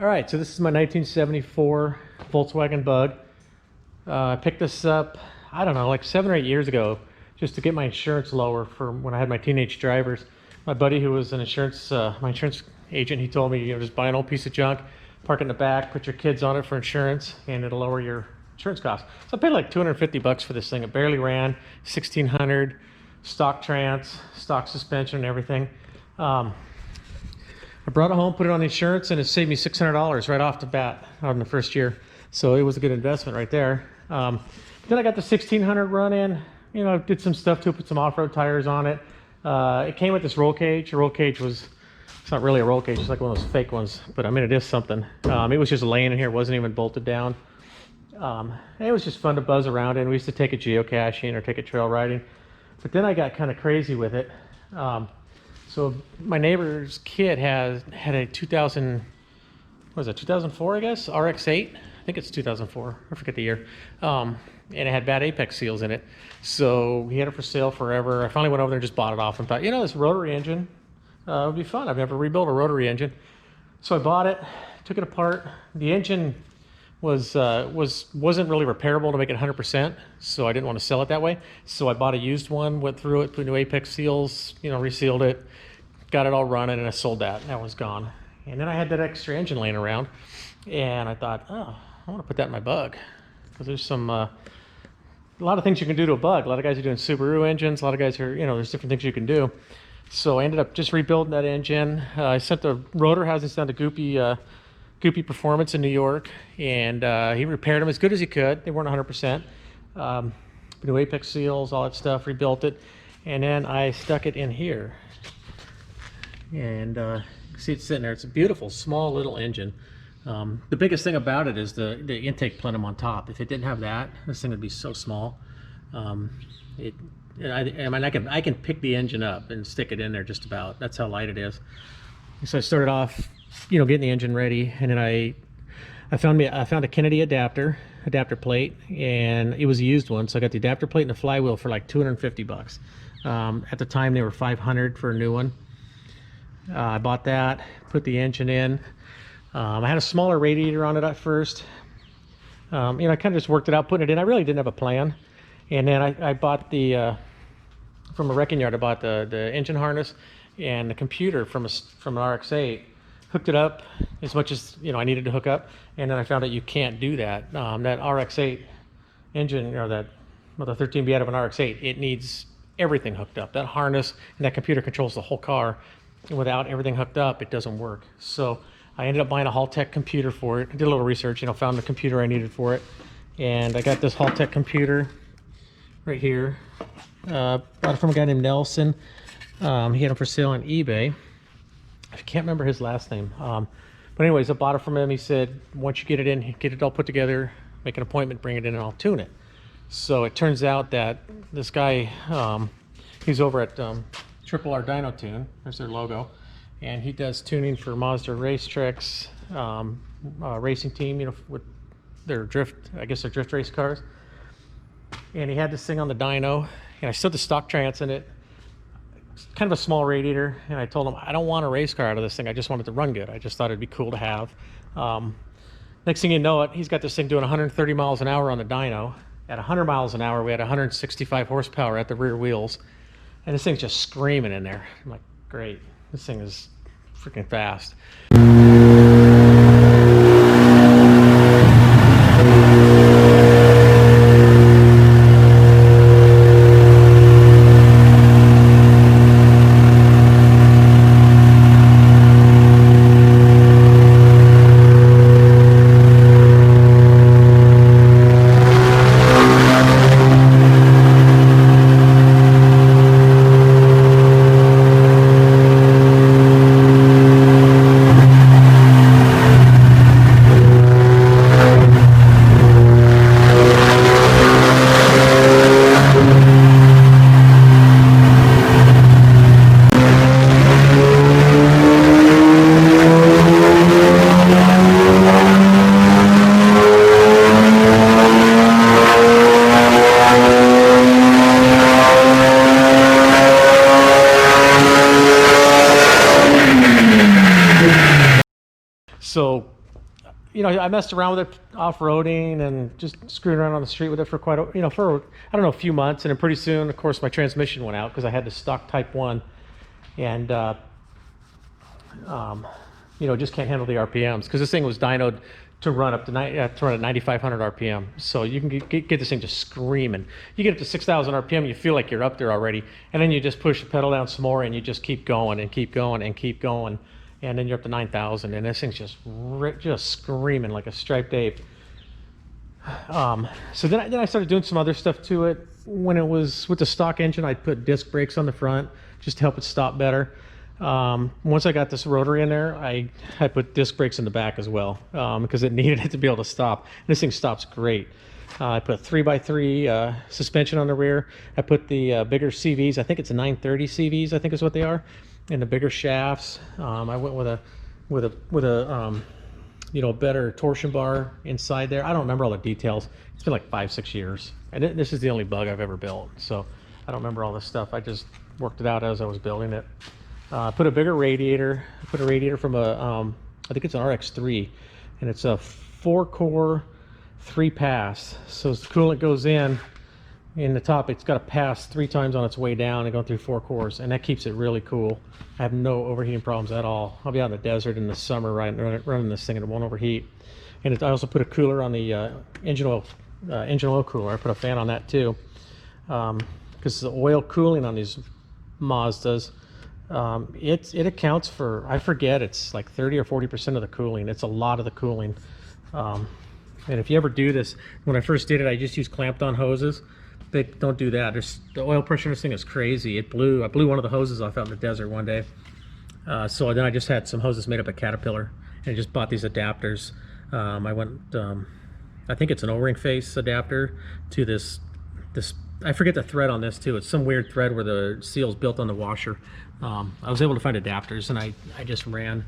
All right, so this is my 1974 Volkswagen Bug. I picked this up, I don't know, like 7 or 8 years ago, just to get my insurance lower for when I had my teenage drivers. My buddy, who was my insurance agent, he told me, just buy an old piece of junk, park it in the back, put your kids on it for insurance, and it'll lower your insurance costs. So I paid like 250 bucks for this thing. It barely ran, 1600, stock trans, stock suspension, and everything. I brought it home, put it on the insurance, and it saved me $600 right off the bat on the first year. So it was a good investment right there. Then I got the 1600 run in, did some stuff to it, put some off-road tires on it. It came with this roll cage. The roll cage was, it's not really a roll cage, it's like one of those fake ones, but I mean, it is something. It was just laying in here, it wasn't even bolted down. It was just fun to buzz around in. We used to take it geocaching or take it trail riding. But then I got kind of crazy with it. So my neighbor's kid had a 2004, I guess, RX-8. I think it's 2004, I forget the year. And it had bad apex seals in it. So he had it for sale forever. I finally went over there and just bought it off and thought, this rotary engine would be fun. I've never rebuilt a rotary engine. So I bought it, took it apart. The engine wasn't really repairable to make it 100%, so I didn't want to sell it that way. So I bought a used one, went through it, put new apex seals, resealed it, got it all running, and I sold that. That was gone. And then I had that extra engine laying around, and I thought, I want to put that in my Bug, because there's a lot of things you can do to a Bug. A lot of guys are doing Subaru engines. A lot of guys are, there's different things you can do. So I ended up just rebuilding that engine. I sent the rotor housings down to Goopy Performance in New York, and he repaired them as good as he could. They weren't 100%. New apex seals, all that stuff, rebuilt it, and then I stuck it in here. And you can see it sitting there. It's a beautiful, small little engine. The biggest thing about it is the intake plenum on top. If it didn't have that, this thing would be so small. I can pick the engine up and stick it in there just about. That's how light it is. So I started off, getting the engine ready, and then I found a Kennedy adapter plate, and it was a used one. So I got the adapter plate and the flywheel for like 250 bucks. At the time they were 500 for a new one. I bought that, put the engine in. I had a smaller radiator on it at first. I kind of just worked it out, putting it in. I really didn't have a plan. And then I bought from a wrecking yard, I bought the engine harness and the computer from an RX-8. Hooked it up as much as I needed to hook up, and then I found out you can't do that. That RX-8 engine, or the 13B out of an RX-8, it needs everything hooked up. That harness and that computer controls the whole car. And without everything hooked up, it doesn't work. So I ended up buying a Haltech computer for it. I did a little research, found the computer I needed for it, and I got this Haltech computer right here. Bought it from a guy named Nelson. He had them for sale on eBay. I can't remember his last name. But anyways, I bought it from him. He said, once you get it in, get it all put together, make an appointment, bring it in, and I'll tune it. So it turns out that this guy, he's over at Triple R Dyno Tune. There's their logo. And he does tuning for Mazda racetracks, racing team, with their drift race cars. And he had this thing on the dyno, and I still had the stock trans in it. Kind of a small radiator, and I told him I don't want a race car out of this thing. I just want it to run good. I just thought it'd be cool to have. Next thing you know it, he's got this thing doing 130 miles an hour on the dyno. At 100 miles an hour, we had 165 horsepower at the rear wheels, and this thing's just screaming in there. I'm like, great, this thing is freaking fast. So you know, I messed around with it off-roading and just screwing around on the street with it for quite a, you know, for, I don't know, a few months. And then pretty soon, of course, my transmission went out because I had the stock Type 1. And, you know, just can't handle the RPMs because this thing was dynoed to run up to, to run at 9,500 RPM. So you can get this thing just screaming. You get up to 6,000 RPM, you feel like you're up there already. And then you just push the pedal down some more and you just keep going and keep going and keep going. And then you're up to 9,000 and this thing's just screaming like a striped ape. So then I started doing some other stuff to it. When it was with the stock engine, I'd put disc brakes on the front just to help it stop better. Once I got this rotary in there, I put disc brakes in the back as well, because it needed it to be able to stop. And this thing stops great. I put 3x3 suspension on the rear. I put the bigger CVs. I think it's a 930 CVs, I think is what they are, and the bigger shafts. I went with a you know, better torsion bar inside there. I don't remember all the details. It's been like 5-6 years, and this is the only bug I've ever built, so I don't remember all this stuff. I just worked it out as I was building it. Put a bigger radiator. I put a radiator from a, I think it's an RX3, and it's a 4-core, 3-pass. So as the coolant goes in the top, it's got to pass 3 times on its way down and going through 4 cores, and that keeps it really cool. I have no overheating problems at all. I'll be out in the desert in the summer running this thing and it won't overheat. And I also put a cooler on the engine oil cooler. I put a fan on that too, because the oil cooling on these Mazdas, it accounts for, I forget, it's like 30 or 40% of the cooling. It's a lot of the cooling. And if you ever do this, when I first did it, I just used clamped on hoses. They don't do that. The oil pressure in this thing is crazy. I blew one of the hoses off out in the desert one day. So then I just had some hoses made up at Caterpillar and just bought these adapters. I went, I think it's an O-ring face adapter to this, I forget the thread on this too. It's some weird thread where the seal's built on the washer. I was able to find adapters, and I just ran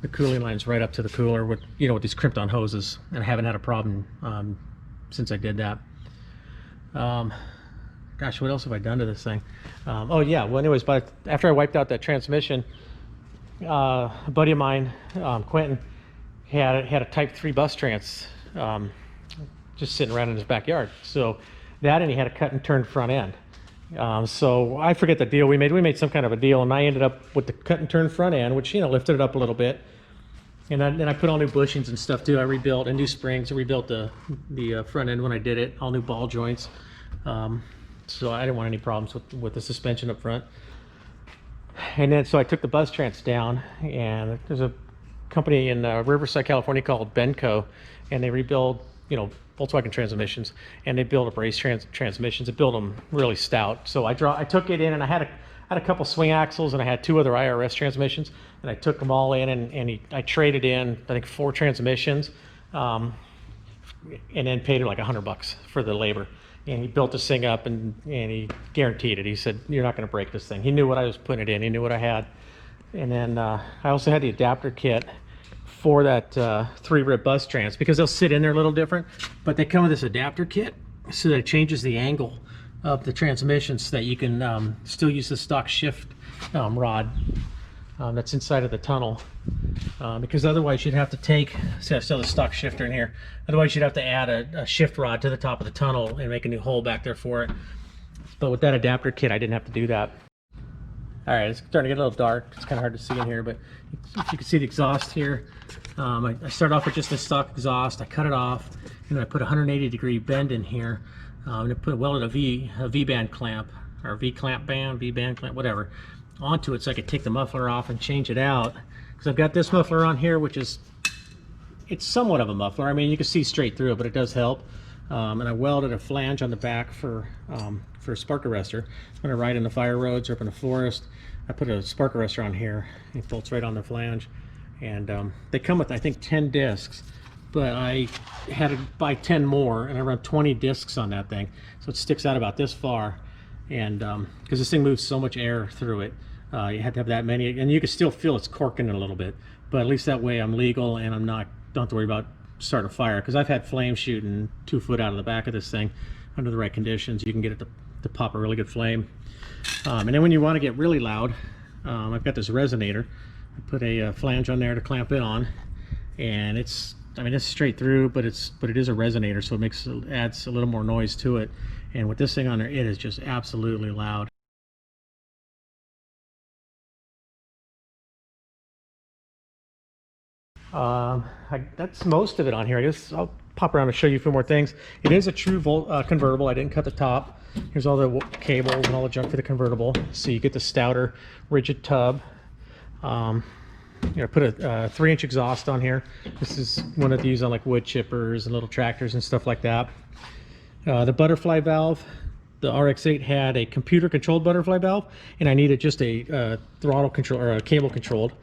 the cooling lines right up to the cooler with, you know, with these crimped on hoses, and I haven't had a problem since I did that. Gosh, what else have I done to this thing? Oh yeah, well anyways, but after I wiped out that transmission, a buddy of mine, Quentin, had a Type 3 bus trans just sitting around in his backyard. So that, and he had a cut and turn front end. So I forget the deal we made. We made some kind of a deal, and I ended up with the cut and turn front end, which, you know, lifted it up a little bit. And then I put all new bushings and stuff too. I rebuilt, and new springs. I rebuilt the front end when I did it, all new ball joints. So I didn't want any problems with the suspension up front. And then so I took the bus trans down, and there's a company in Riverside, California called Benco, and they rebuild, you know, Volkswagen transmissions, and they build up race transmissions. They build them really stout. So I took it in, and I had a couple swing axles, and I had 2 other IRS transmissions, and I took them all in, and I traded in, I think, 4 transmissions, and then paid him like $100 for the labor. And he built this thing up, and he guaranteed it. He said, "You're not going to break this thing." He knew what I was putting it in. He knew what I had. And then I also had the adapter kit for that 3-rib bus trans, because they'll sit in there a little different, but they come with this adapter kit so that it changes the angle of the transmission so that you can still use the stock shift rod that's inside of the tunnel, because otherwise you'd have to take, see I still have the stock shifter in here, otherwise you'd have to add a shift rod to the top of the tunnel and make a new hole back there for it. But with that adapter kit, I didn't have to do that. All right, it's starting to get a little dark. It's kind of hard to see in here, but if you can see the exhaust here, I started off with just a stock exhaust. I cut it off, and then I put a 180-degree bend in here, and I welded a V-band clamp, or V-clamp band, V-band clamp, whatever, onto it so I could take the muffler off and change it out. Because I've got this muffler on here, which is, it's somewhat of a muffler. I mean, you can see straight through it, but it does help. And I welded a flange on the back for a spark arrestor. When I ride in the fire roads or up in the forest, I put a spark arrestor on here. It bolts right on the flange. And they come with, I think, 10 discs, but I had to buy 10 more, and I run 20 discs on that thing. So it sticks out about this far. And because this thing moves so much air through it, you have to have that many, and you can still feel it's corking a little bit, but at least that way I'm legal, and don't have to worry about starting a fire, because I've had flames shooting 2 foot out of the back of this thing. Under the right conditions, you can get it to pop a really good flame. And then when you want to get really loud, I've got this resonator. I put a flange on there to clamp it on, and it's I mean, it's straight through, but it is a resonator, so it adds a little more noise to it. And with this thing on there, it is just absolutely loud. That's most of it on here. I'll pop around and show you a few more things. It is a true convertible. I didn't cut the top. Here's all the cables and all the junk for the convertible. So you get the stouter rigid tub. Put a 3-inch exhaust on here. This is one of these on like wood chippers and little tractors and stuff like that. The butterfly valve. The RX-8 had a computer controlled butterfly valve, and I needed just a throttle control or a cable controlled.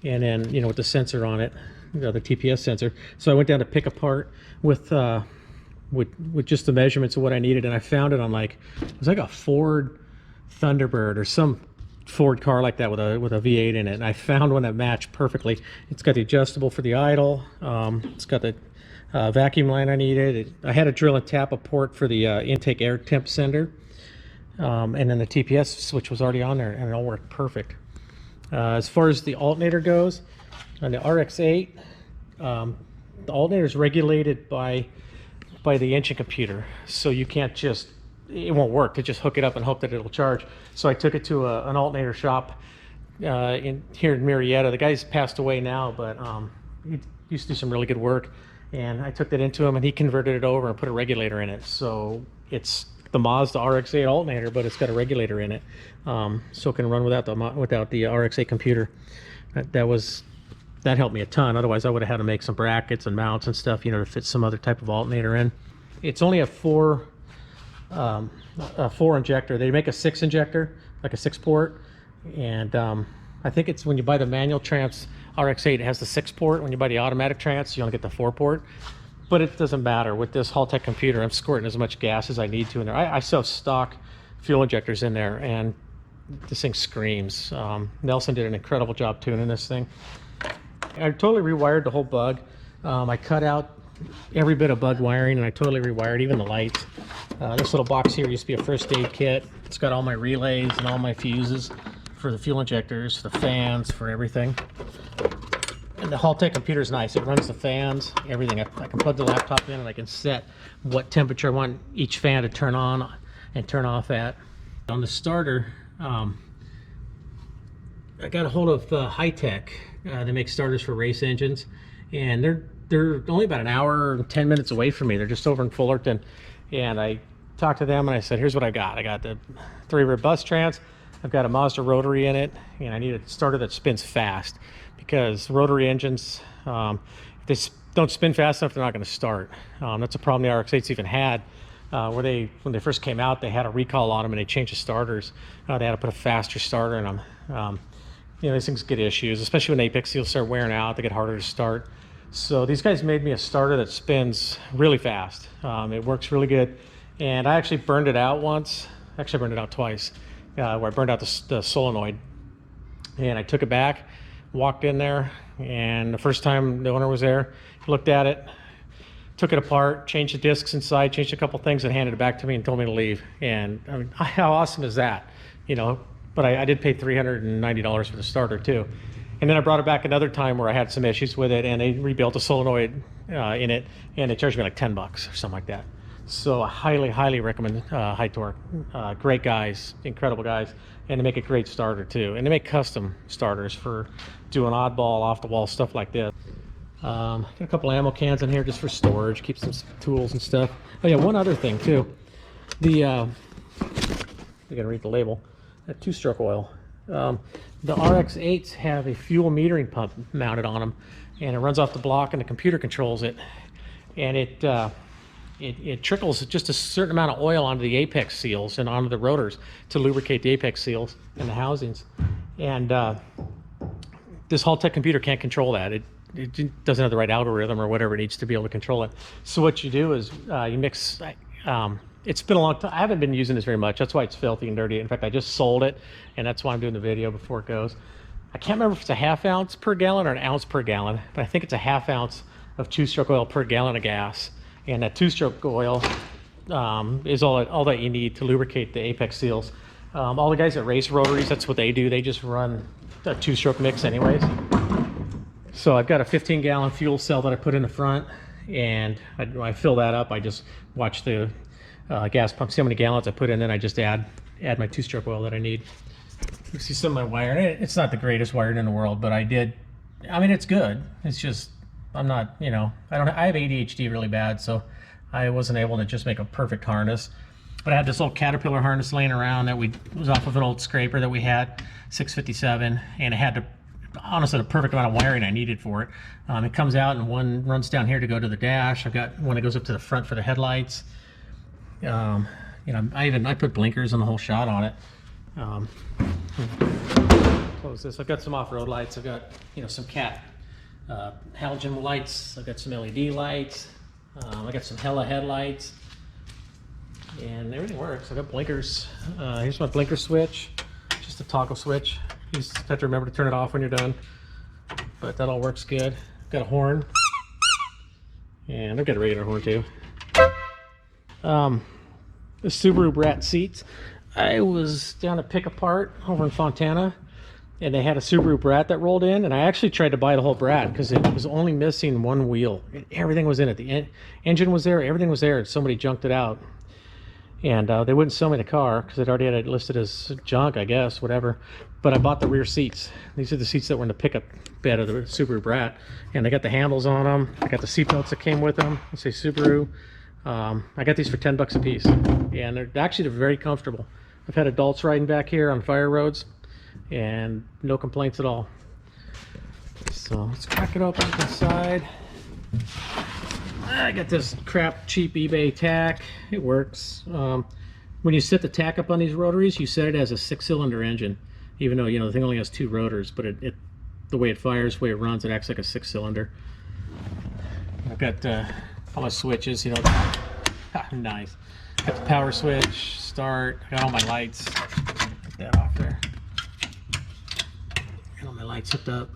And then, with the sensor on it, the TPS sensor. So I went down to pick apart with just the measurements of what I needed, and I found it on it was like a Ford Thunderbird or some Ford car like that with a V8 in it. And I found one that matched perfectly. It's got the adjustable for the idle. It's got the vacuum line I needed. I had to drill and tap a port for the intake air temp sender. And then the TPS switch was already on there, and it all worked perfect. As far as the alternator goes, on the RX-8, the alternator is regulated by the engine computer, so you can't it won't work to just hook it up and hope that it'll charge. So I took it to an alternator shop here in Marietta. The guy's passed away now, but he used to do some really good work, and I took that into him, and he converted it over and put a regulator in it. So it's the Mazda RX-8 alternator, but it's got a regulator in it, so it can run without the RX-8 computer. That helped me a ton. Otherwise, I would have had to make some brackets and mounts and stuff, to fit some other type of alternator in. It's only a four injector. They make a 6 injector, like a 6-port, and I think it's when you buy the manual trans RX-8, it has the 6-port. When you buy the automatic trans, you only get the 4-port. But it doesn't matter. With this Haltech computer, I'm squirting as much gas as I need to in there. I still have stock fuel injectors in there, and this thing screams. Nelson did an incredible job tuning this thing. I totally rewired the whole bug. I cut out every bit of bug wiring, and I totally rewired even the lights. This little box here used to be a first aid kit. It's got all my relays and all my fuses for the fuel injectors, the fans, for everything. And the Haltech computer is nice. It runs the fans, everything. I can plug the laptop in, and I can set what temperature I want each fan to turn on and turn off at. On the starter, I got a hold of High-Tech. They make starters for race engines, and they're only about an hour and 10 minutes away from me. They're just over in Fullerton, and I talked to them, and I said, here's what I got. I got the 3-rear bus trans. I've got a Mazda Rotary in it, and I need a starter that spins fast, because Rotary engines, if they don't spin fast enough, they're not going to start. That's a problem the RX-8s even had. When they first came out, they had a recall on them, and they changed the starters. They had to put a faster starter in them. These things get issues, especially when apex seals start wearing out. They get harder to start. So these guys made me a starter that spins really fast. It works really good, and I actually burned it out once. Actually, I burned it out twice, where I burned out the solenoid, and I took it back, walked in there, and the first time the owner was there, looked at it, took it apart, changed the discs inside, changed a couple things, and handed it back to me and told me to leave. And I mean, how awesome is that? But I did pay $390 for the starter too. And then I brought it back another time where I had some issues with it, and they rebuilt a solenoid in it, and they charged me like $10 or something like that. So I highly recommend High Torque. Great guys, incredible guys, and they make a great starter too. And they make custom starters for doing oddball, off-the-wall stuff like this. Got a couple ammo cans in here just for storage, keep some tools and stuff. Oh yeah, one other thing too. You gotta read the label. 2-stroke oil. The RX-8s have a fuel metering pump mounted on them, and it runs off the block, and the computer controls it, and it trickles just a certain amount of oil onto the apex seals and onto the rotors to lubricate the apex seals and the housings. And this Haltech computer can't control that. It doesn't have the right algorithm or whatever it needs to be able to control it. So what you do is you mix. It's been a long time. I haven't been using this very much. That's why it's filthy and dirty. In fact, I just sold it, and that's why I'm doing the video before it goes. I can't remember if it's a ½ ounce per gallon or an ounce per gallon, but I think it's a ½ ounce of 2-stroke oil per gallon of gas. And that 2-stroke oil is all that you need to lubricate the apex seals. All the guys that race rotaries, that's what they do. They just run a 2-stroke mix anyways. So I've got a 15-gallon fuel cell that I put in the front, and when I fill that up, I just watch the gas pump, see how many gallons I put in, then I just add my 2-stroke oil that I need. You see some of my wiring. It's not the greatest wiring in the world, but I mean, it's good. It's just, I'm not, I have ADHD really bad, so I wasn't able to just make a perfect harness. But I had this old Caterpillar harness laying around that was off of an old scraper that we had, 657, and it had honestly the perfect amount of wiring I needed for it. It comes out and one runs down here to go to the dash. I've got one that goes up to the front for the headlights. I put blinkers on the whole shot on it. Close this. I've got some off-road lights. I've got some cat halogen lights. I've got some LED lights. I got some Hella headlights, and everything works. I've got blinkers. Here's my blinker switch, just a toggle switch. You just have to remember to turn it off when you're done, but that all works good. Got a horn, and I've got a regular horn too. The Subaru Brat seats. I was down at Pick Apart over in Fontana, and they had a Subaru Brat that rolled in, and I actually tried to buy the whole Brat because it was only missing one wheel. Everything was in it. The engine was there, everything was there, and somebody junked it out. And they wouldn't sell me the car because they'd already had it listed as junk, I guess, whatever. But I bought the rear seats. These are the seats that were in the pickup bed of the Subaru Brat, and they got the handles on them. I got the seat belts that came with them. They say Subaru. I got these for $10 a piece, and they're very comfortable. I've had adults riding back here on fire roads, and no complaints at all. So let's crack it open inside. I got this crap cheap eBay tack. It works. When you set the tack up on these rotaries, you set it as a 6-cylinder engine, even though the thing only has 2 rotors. But the way it fires, the way it runs, it acts like a 6-cylinder. I've got all my switches. Nice. Got the power switch, start. I got all my lights. Get that off there. Got all my lights hooked up.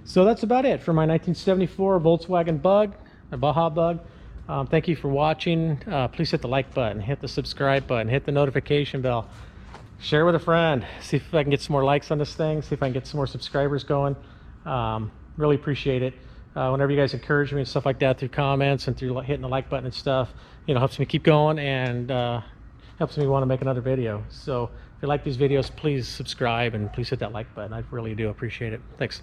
So that's about it for my 1974 Volkswagen Bug, a Baja Bug. Thank you for watching. Please hit the like button, hit the subscribe button, hit the notification bell, share with a friend, see if I can get some more likes on this thing, see if I can get some more subscribers going. Really appreciate it. Whenever you guys encourage me and stuff like that through comments and through hitting the like button and stuff, helps me keep going and helps me want to make another video. So if you like these videos, please subscribe and please hit that like button. I really do appreciate it. Thanks.